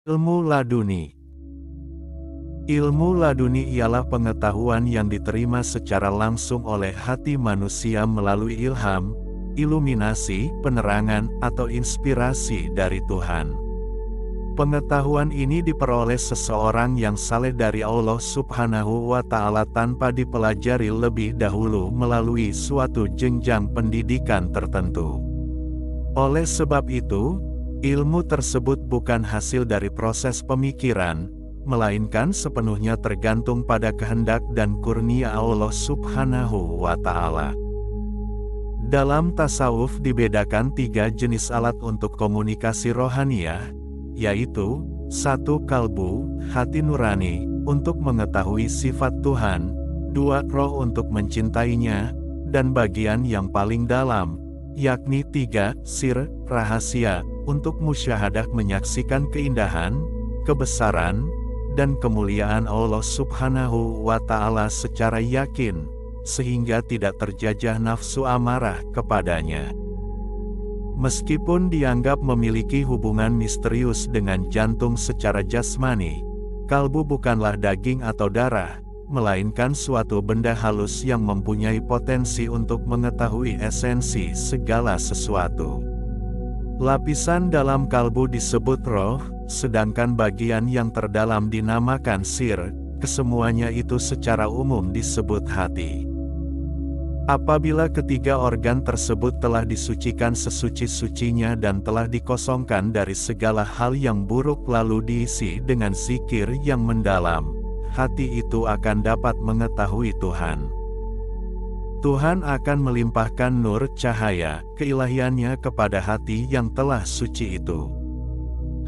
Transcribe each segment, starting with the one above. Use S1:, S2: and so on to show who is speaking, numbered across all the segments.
S1: Ilmu laduni. Ilmu laduni ialah pengetahuan yang diterima secara langsung oleh hati manusia melalui ilham, iluminasi, penerangan, atau inspirasi dari Tuhan. Pengetahuan ini diperoleh seseorang yang saleh dari Allah Subhanahu wa Ta'ala tanpa dipelajari lebih dahulu melalui suatu jenjang pendidikan tertentu. Oleh sebab itu, ilmu tersebut bukan hasil dari proses pemikiran, melainkan sepenuhnya tergantung pada kehendak dan kurnia Allah Subhanahu wa Ta'ala. Dalam tasawuf dibedakan 3 jenis alat untuk komunikasi rohaniyah, yaitu 1. Kalbu, hati nurani, untuk mengetahui sifat Tuhan, 2. Roh untuk mencintainya, dan bagian yang paling dalam, yakni 3. Sir, rahasia, untuk musyahadah menyaksikan keindahan, kebesaran, dan kemuliaan Allah Subhanahu wa Ta'ala secara yakin, sehingga tidak terjajah nafsu amarah kepadanya. Meskipun dianggap memiliki hubungan misterius dengan jantung secara jasmani, kalbu bukanlah daging atau darah, melainkan suatu benda halus yang mempunyai potensi untuk mengetahui esensi segala sesuatu. Lapisan dalam kalbu disebut roh, sedangkan bagian yang terdalam dinamakan sir, kesemuanya itu secara umum disebut hati. Apabila ketiga organ tersebut telah disucikan sesuci-sucinya dan telah dikosongkan dari segala hal yang buruk lalu diisi dengan zikir yang mendalam, hati itu akan dapat mengetahui Tuhan. Tuhan akan melimpahkan nur cahaya keilahiannya kepada hati yang telah suci itu.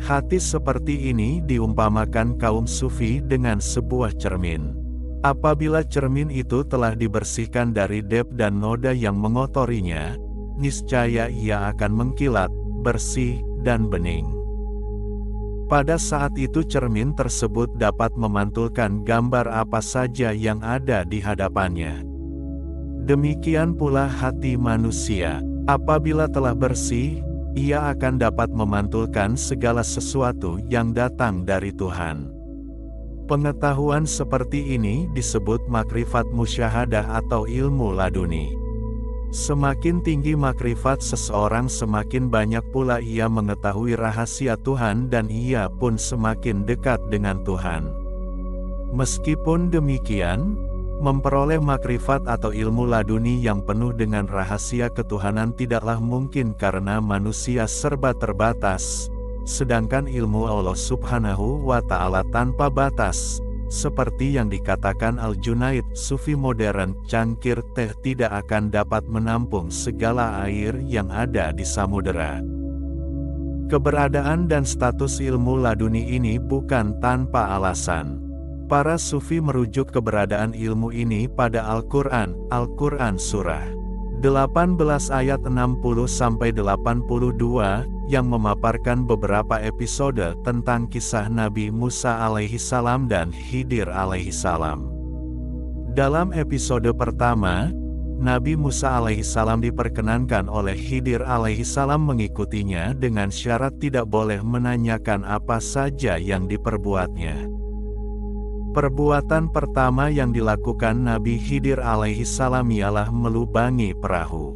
S1: Hati seperti ini diumpamakan kaum sufi dengan sebuah cermin. Apabila cermin itu telah dibersihkan dari deb dan noda yang mengotorinya, niscaya ia akan mengkilat, bersih, dan bening. Pada saat itu cermin tersebut dapat memantulkan gambar apa saja yang ada di hadapannya. Demikian pula hati manusia, apabila telah bersih, ia akan dapat memantulkan segala sesuatu yang datang dari Tuhan. Pengetahuan seperti ini disebut makrifat musyahadah atau ilmu laduni. Semakin tinggi makrifat seseorang, semakin banyak pula ia mengetahui rahasia Tuhan dan ia pun semakin dekat dengan Tuhan. Meskipun demikian, memperoleh makrifat atau ilmu laduni yang penuh dengan rahasia ketuhanan tidaklah mungkin karena manusia serba terbatas, sedangkan ilmu Allah Subhanahu wa Ta'ala tanpa batas, seperti yang dikatakan Al-Junaid, sufi modern, cangkir teh tidak akan dapat menampung segala air yang ada di samudera. Keberadaan dan status ilmu laduni ini bukan tanpa alasan. Para sufi merujuk keberadaan ilmu ini pada Al-Quran Surah 18 ayat 60-82, yang memaparkan beberapa episode tentang kisah Nabi Musa alaihissalam dan Khidir alaihissalam. Dalam episode pertama, Nabi Musa alaihissalam diperkenankan oleh Khidir alaihissalam mengikutinya dengan syarat tidak boleh menanyakan apa saja yang diperbuatnya. Perbuatan pertama yang dilakukan Nabi Khidir alaihissalam ialah melubangi perahu.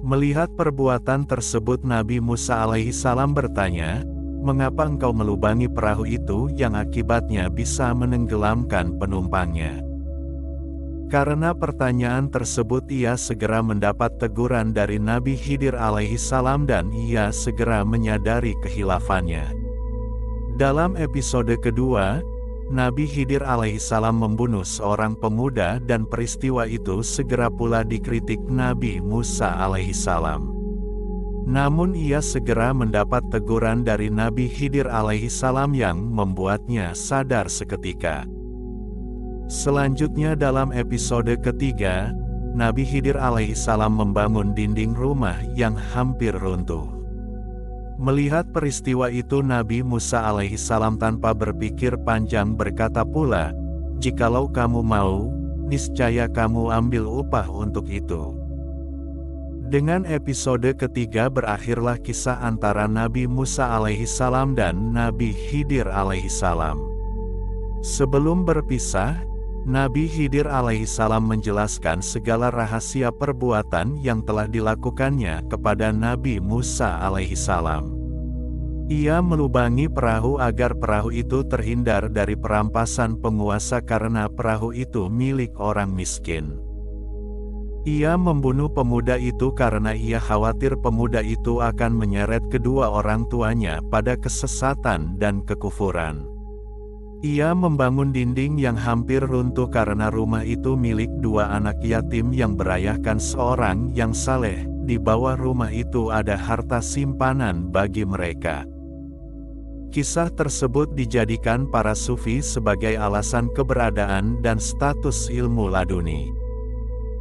S1: Melihat perbuatan tersebut, Nabi Musa alaihissalam bertanya, "Mengapa engkau melubangi perahu itu yang akibatnya bisa menenggelamkan penumpangnya?" Karena pertanyaan tersebut ia segera mendapat teguran dari Nabi Khidir alaihissalam dan ia segera menyadari kehilafannya. Dalam episode kedua, Nabi Khidir alaihissalam membunuh seorang pemuda dan peristiwa itu segera pula dikritik Nabi Musa alaihissalam. Namun ia segera mendapat teguran dari Nabi Khidir alaihissalam yang membuatnya sadar seketika. Selanjutnya dalam episode ketiga, Nabi Khidir alaihissalam membangun dinding rumah yang hampir runtuh. Melihat peristiwa itu, Nabi Musa alaihissalam tanpa berpikir panjang berkata pula, "Jikalau kamu mau, niscaya kamu ambil upah untuk itu." Dengan episode ketiga berakhirlah kisah antara Nabi Musa alaihissalam dan Nabi Khidir alaihissalam. Sebelum berpisah, Nabi Khidir alaihissalam menjelaskan segala rahasia perbuatan yang telah dilakukannya kepada Nabi Musa alaihissalam. Ia melubangi perahu agar perahu itu terhindar dari perampasan penguasa karena perahu itu milik orang miskin. Ia membunuh pemuda itu karena ia khawatir pemuda itu akan menyeret kedua orang tuanya pada kesesatan dan kekufuran. Ia membangun dinding yang hampir runtuh karena rumah itu milik dua anak yatim yang berayahkan seorang yang saleh. Di bawah rumah itu ada harta simpanan bagi mereka. Kisah tersebut dijadikan para sufi sebagai alasan keberadaan dan status ilmu laduni.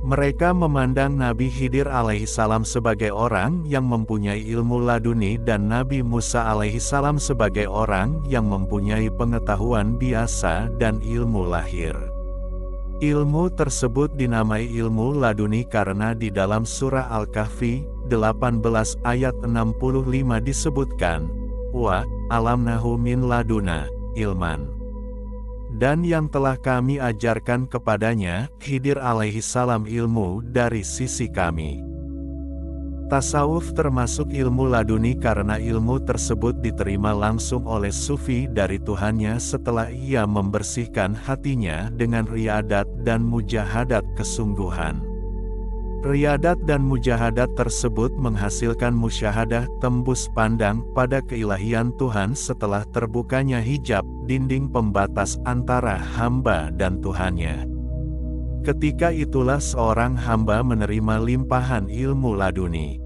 S1: Mereka memandang Nabi Khidir alaihissalam sebagai orang yang mempunyai ilmu laduni dan Nabi Musa alaihissalam sebagai orang yang mempunyai pengetahuan biasa dan ilmu lahir. Ilmu tersebut dinamai ilmu laduni karena di dalam surah Al-Kahfi 18 ayat 65 disebutkan, "Wa alamnahu min laduna ilman." Dan yang telah kami ajarkan kepadanya, Khidir alaihissalam ilmu dari sisi kami. Tasawuf termasuk ilmu laduni karena ilmu tersebut diterima langsung oleh sufi dari Tuhannya setelah ia membersihkan hatinya dengan riadat dan mujahadat kesungguhan. Riadat dan mujahadat tersebut menghasilkan musyahadah tembus pandang pada keilahian Tuhan setelah terbukanya hijab, dinding pembatas antara hamba dan Tuhannya. Ketika itulah seorang hamba menerima limpahan ilmu laduni.